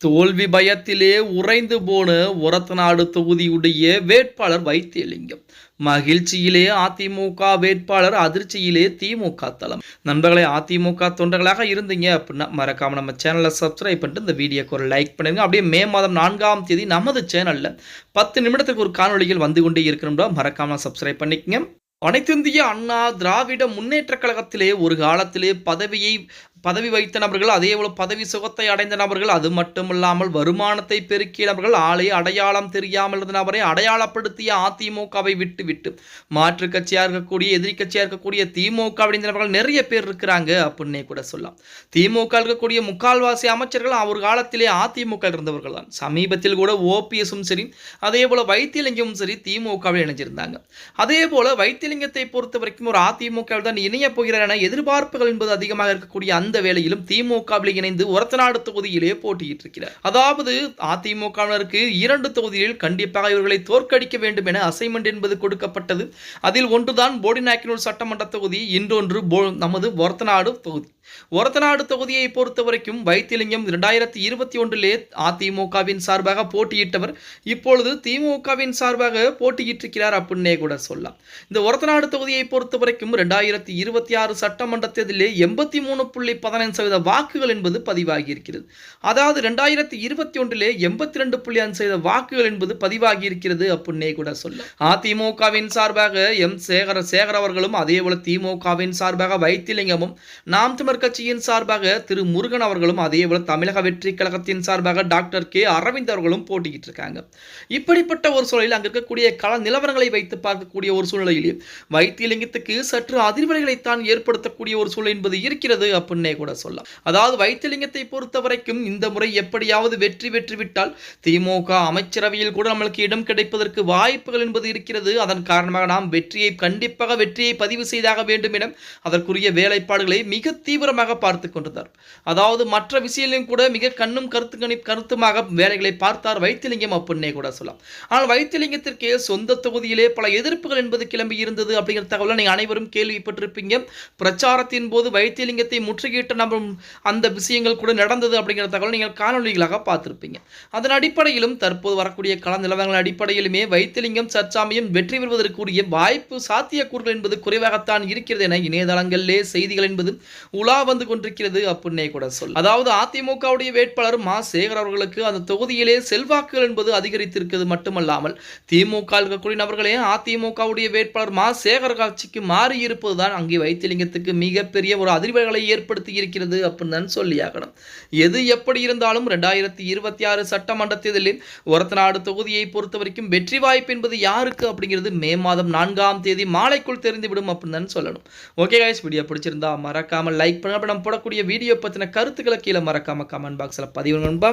தோல்வி பயத்திலே உறைந்து போன ஒரத்தநாடு தொகுதியுடைய வேட்பாளர் வைத்தியலிங்கம். மகிழ்ச்சியிலே அதிமுக வேட்பாளர், அதிர்ச்சியிலே திமுக தளம். நண்பர்களே, அதிமுக தொண்டர்களாக இருந்தீங்க அப்படின்னா மறக்காம நம்ம சேனலை சப்ஸ்கிரைப் பண்ணிட்டு இந்த வீடியோக்கு ஒரு லைக் பண்ணுங்க. அப்படியே மே மாதம் 4ஆம் தேதி நமது சேனல்ல 10 நிமிடத்துக்கு ஒரு காணொலிகள் வந்து கொண்டே இருக்கணும்னா மறக்காம சப்ஸ்கிரைப் பண்ணிக்கங்க. அனைத்திந்திய அண்ணா திராவிட முன்னேற்ற கழகத்திலே ஒரு காலத்திலே பதவி வைத்த நபர்கள், அதேபோல பதவி சுகத்தை அடைந்த நபர்கள், அது மட்டுமில்லாமல் வருமானத்தை பெருக்கிய நபர்கள், ஆளை அடையாளம் தெரியாமல் இருந்த நபரை அடையாளப்படுத்திய அதிமுகவை விட்டு மாற்று கட்சியாக இருக்கக்கூடிய, எதிரி கட்சியாக இருக்கக்கூடிய திமுக அடைந்த நபர்கள் நிறைய பேர் இருக்கிறாங்க அப்படின்னே கூட சொல்லலாம். திமுக இருக்கக்கூடிய முக்கால்வாசி அமைச்சர்கள் ஒரு காலத்திலே அதிமுக இருந்தவர்கள் தான். சமீபத்தில் கூட ஓபிஎஸும் சரி, அதே போல வைத்தியலிங்கமும் சரி திமுகவில் இணைஞ்சிருந்தாங்க. அதே போல வைத்தியலிங்கத்தை பொறுத்த வரைக்கும் ஒரு அதிமுகவில் தான் இணைய போகிறார் என எதிர்பார்ப்புகள் என்பது அதிகமாக இருக்கக்கூடிய அந்த வேளையிலும் திமுகவில் இணைந்து ஒரத்தநாடு தொகுதியிலே போட்டியிட்டு இருக்கிறார். அதாவது அதிமுகவினருக்கு 2 தொகுதிகளில் கண்டிப்பாக இவர்களை தோற்கடிக்க வேண்டும் என அசைன்மெண்ட் என்பது கொடுக்கப்பட்டது. அதில் ஒன்றுதான் போடிநாயக்கனூர் சட்டமன்ற தொகுதி, இன்னொன்று நமது ஒரத்தநாடு தொகுதி. ஒரத்தநாடு தொகுதியை பொறுத்த வரைக்கும் வைத்தியலிங்கம் 2021 அதிமுகவின் சார்பாக போட்டியிட்டவர் இப்பொழுது திமுகவின் சார்பாக போட்டியிட்டிருக்கிறார் அப்படின்னே கூட சொல்லலாம். இந்த ஒரத்தநாடு தொகுதியை பொறுத்த வரைக்கும் 2026 சட்டமன்ற தேர்தலிலே 83.15% வாக்குகள் என்பது பதிவாகி இருக்கிறது. அதாவது 2021 82.5% வாக்குகள் என்பது பதிவாகி இருக்கிறது அப்படின்னே கூட சொல்லலாம். அதிமுகவின் சார்பாக சேகர் அவர்களும், அதே போல திமுகவின் சார்பாக வைத்தியலிங்கமும், நாம் தமிழர் கட்சியின் சார்பாக திரு முருகன் அவர்களும், அதேபோல தமிழக வெற்றி கழகத்தின் சார்பாக டாக்டர் கே அரவிந்த் அவர்களும் போட்டியிட்டு இருக்காங்க. இப்படிப்பட்ட ஒரு சூழலில் அங்க இருக்கக்கூடிய கள நிலவரங்களை வைத்து பார்க்கக்கூடிய ஒரு சூழ்நிலையில் வைத்தியலிங்கத்துக்கு சற்று அதிர்வலைகளைத்தான் ஏற்படுத்தக்கூடிய ஒரு சூழல் என்பது இருக்கிறது அப்படின்னே கூட சொல்லலாம். அதாவது வைத்தியலிங்கத்தை பொறுத்த வரைக்கும் இந்த முறை எப்படியாவது வெற்றி விட்டால் திமுக அமைச்சரவையில் கூட நம்மளுக்கு இடம் கிடைப்பதற்கு வாய்ப்புகள் என்பது இருக்கிறது. அதன் காரணமாக நாம் கண்டிப்பாக வெற்றியை பதிவு செய்தாக வேண்டும் என அதற்குரிய வேலைப்பாடுகளை மிக தீவிரமாக பார்த்துக் கொண்டிருந்தார். அதாவது மற்ற விஷயங்களையும் கூட மிக கருத்துமாக வேலைகளை பார்த்தார் வைத்தியலிங்கம் அப்படின்னே கூட சொல்லலாம். ஆனால் வைத்தியலிங்கத்திற்கு சொந்த தொகுதியிலே பல எதிர்ப்புகள் என்பது கிளம்பி இருந்தது அப்படிங்கிற தகவலை நீங்கள் அனைவரும் கேள்விப்பட்டிருப்பீங்க. பிரச்சாரத்தின் போது வைத்தியலிங்கத்தை முற்றுகையிட்ட நபரும் அந்த விஷயங்கள் கூட நடந்தது அப்படிங்கிற தகவல் நீங்கள் காணொலிகளாக பார்த்திருப்பீங்க. அதன் அடிப்படையிலும் தற்போது வரக்கூடிய கள நிலவரங்கள் அடிப்படையிலுமே வைத்தியலிங்கம் சற்சாமியம் வெற்றி பெறுவதற்குரிய வாய்ப்பு, சாத்தியக்கூறுகள் என்பது குறைவாகத்தான் இருக்கிறது என இணையதளங்களிலே செய்திகள் என்பது உலா வந்து கொண்டிருக்கிறது அப்படின்னே கூட சொல்ல. அதாவது அதிமுகவுடைய வேட்பாளர் மா சேகர் அவர்களுக்கு அந்த தொகுதியிலே செல்வாக்குகள் என்பது அதிகரித்திருக்கிறது மட்டுமல்லாமல் திமுக இருக்கக்கூடிய நபர்களே அதிமுகவுடைய வேட்பாளர் மா சேகர் கட்சிக்கு மாறி இருப்பதுதான் அங்கே வைத்தியலிங்கத்துக்கு மிகப்பெரிய ஒரு அதிர்வுகளை ஏற்படுத்தி இருக்கிறது அப்படின்னு தான் சொல்லியாகணும். எது எப்படி இருந்தாலும் 2026 சட்டமன்ற தேர்தலில் ஒரத்தநாடு தொகுதியை பொறுத்த வரைக்கும் வெற்றி வாய்ப்பு என்பது யாருக்கு அப்படிங்கிறது மே மாதம் 4ஆம் தேதி மாலைக்குள் தெரிந்துவிடும் அப்படின்னு தான் சொல்லணும். ஓகே गाइस, வீடியோ பிடிச்சிருந்தா மறக்காம லைக் பண்ணுங்க. நம்ம போடக்கூடிய வீடியோ பத்தின கருத்துக்களை கீழே மறக்காம கமெண்ட் பாக்ஸ்ல பதிவு நண்பா.